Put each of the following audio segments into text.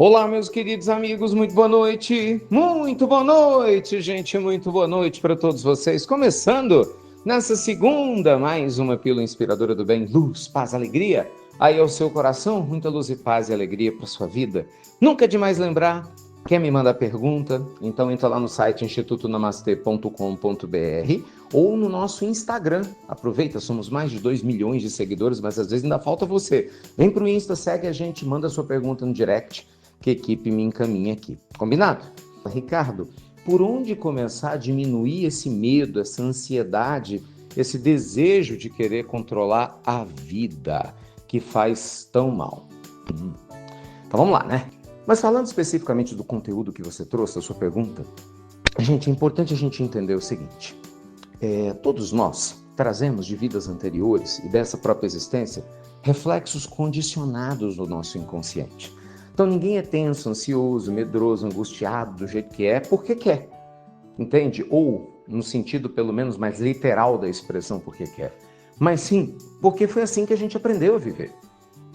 Olá, meus queridos amigos, muito boa noite. Muito boa noite, gente, muito boa noite para todos vocês. Começando nessa segunda, mais uma pílula inspiradora do bem, luz, paz, alegria. Aí ao seu coração, muita luz e paz e alegria para sua vida. Nunca é demais lembrar, quer me mandar pergunta? Então entra lá no site institutonamaste.com.br ou no nosso Instagram. Aproveita, somos mais de 2 milhões de seguidores, mas às vezes ainda falta você. Vem pro Insta, segue a gente, manda sua pergunta no direct, que a equipe me encaminha aqui. Combinado? Ricardo, por onde começar a diminuir esse medo, essa ansiedade, esse desejo de querer controlar a vida que faz tão mal? Então vamos lá, né? Mas falando especificamente do conteúdo que você trouxe, a sua pergunta, gente, é importante a gente entender o seguinte: todos nós trazemos de vidas anteriores e dessa própria existência reflexos condicionados no nosso inconsciente. Então ninguém é tenso, ansioso, medroso, angustiado do jeito que é porque quer, entende? Ou no sentido pelo menos mais literal da expressão porque quer, mas sim porque foi assim que a gente aprendeu a viver.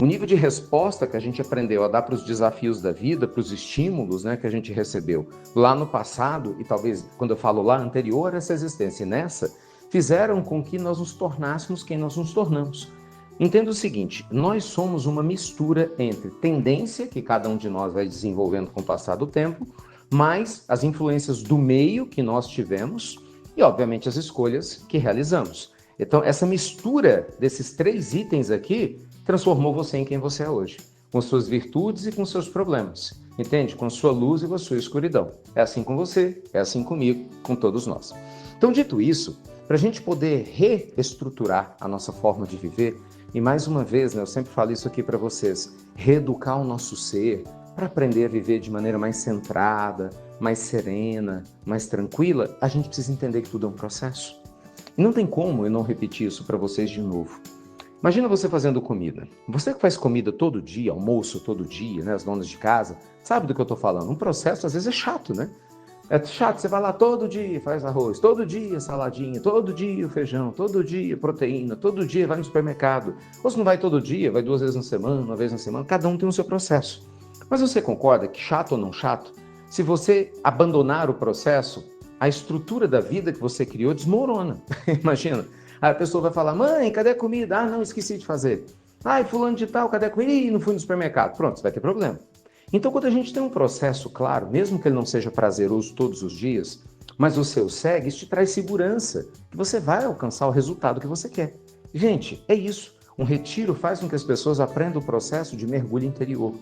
O nível de resposta que a gente aprendeu a dar para os desafios da vida, para os estímulos, né, que a gente recebeu lá no passado, e talvez quando eu falo lá anterior a essa existência e nessa, fizeram com que nós nos tornássemos quem nós nos tornamos. Entenda o seguinte: nós somos uma mistura entre tendência, que cada um de nós vai desenvolvendo com o passar do tempo, mais as influências do meio que nós tivemos e, obviamente, as escolhas que realizamos. Então, essa mistura desses três itens aqui transformou você em quem você é hoje, com suas virtudes e com seus problemas, entende? Com sua luz e com a sua escuridão. É assim com você, é assim comigo, com todos nós. Então, dito isso, para a gente poder reestruturar a nossa forma de viver, e mais uma vez, né, eu sempre falo isso aqui para vocês, reeducar o nosso ser para aprender a viver de maneira mais centrada, mais serena, mais tranquila, a gente precisa entender que tudo é um processo. E não tem como eu não repetir isso para vocês de novo. Imagina você fazendo comida. Você que faz comida todo dia, almoço todo dia, né, as donas de casa, sabe do que eu estou falando. Um processo às vezes é chato, né? É chato, você vai lá todo dia, faz arroz, todo dia saladinha, todo dia feijão, todo dia proteína, todo dia vai no supermercado. Ou se não vai todo dia, vai 2 vezes na semana, uma vez na semana, cada um tem o seu processo. Mas você concorda que, chato ou não chato, se você abandonar o processo, a estrutura da vida que você criou desmorona. Imagina, a pessoa vai falar: mãe, cadê a comida? Ah, não, esqueci de fazer. Ai, fulano de tal, cadê a comida? Ih, não fui no supermercado. Pronto, você vai ter problema. Então, quando a gente tem um processo claro, mesmo que ele não seja prazeroso todos os dias, mas o seu segue, isso te traz segurança, que você vai alcançar o resultado que você quer. Gente, é isso. Um retiro faz com que as pessoas aprendam o processo de mergulho interior,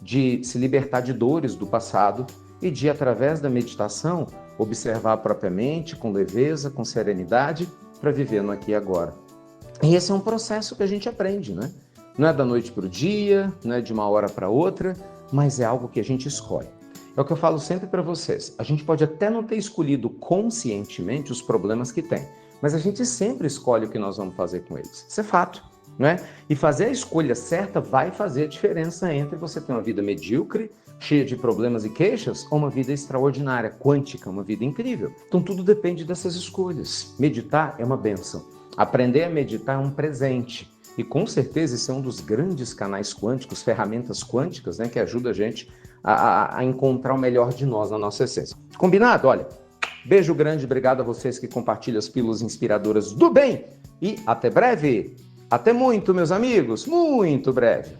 de se libertar de dores do passado e de, através da meditação, observar a própria mente com leveza, com serenidade, para viver no aqui e agora. E esse é um processo que a gente aprende, né? Não é da noite para o dia, não é de uma hora para outra, mas é algo que a gente escolhe. É o que eu falo sempre para vocês. A gente pode até não ter escolhido conscientemente os problemas que tem, mas a gente sempre escolhe o que nós vamos fazer com eles. Isso é fato, né? E fazer a escolha certa vai fazer a diferença entre você ter uma vida medíocre, cheia de problemas e queixas, ou uma vida extraordinária, quântica, uma vida incrível. Então tudo depende dessas escolhas. Meditar é uma bênção. Aprender a meditar é um presente. E com certeza esse é um dos grandes canais quânticos, ferramentas quânticas, né, que ajuda a gente a encontrar o melhor de nós na nossa essência. Combinado? Olha, beijo grande, obrigado a vocês que compartilham as pílulas inspiradoras do bem. E até breve. Até muito, meus amigos, muito breve.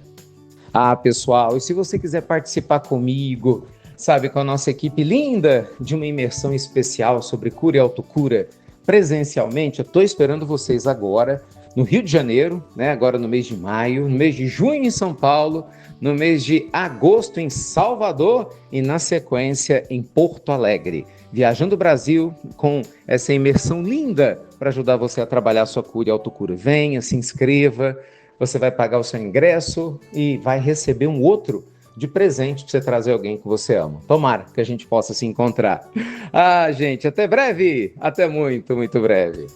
Ah, pessoal, e se você quiser participar comigo, sabe, com a nossa equipe linda, de uma imersão especial sobre cura e autocura, presencialmente, eu estou esperando vocês agora, no Rio de Janeiro, né? Agora no mês de maio, no mês de junho em São Paulo, no mês de agosto em Salvador e na sequência em Porto Alegre. Viajando o Brasil com essa imersão linda para ajudar você a trabalhar a sua cura e autocura. Venha, se inscreva, você vai pagar o seu ingresso e vai receber um outro de presente para você trazer alguém que você ama. Tomara que a gente possa se encontrar. Ah, gente, até breve! Até muito, muito breve.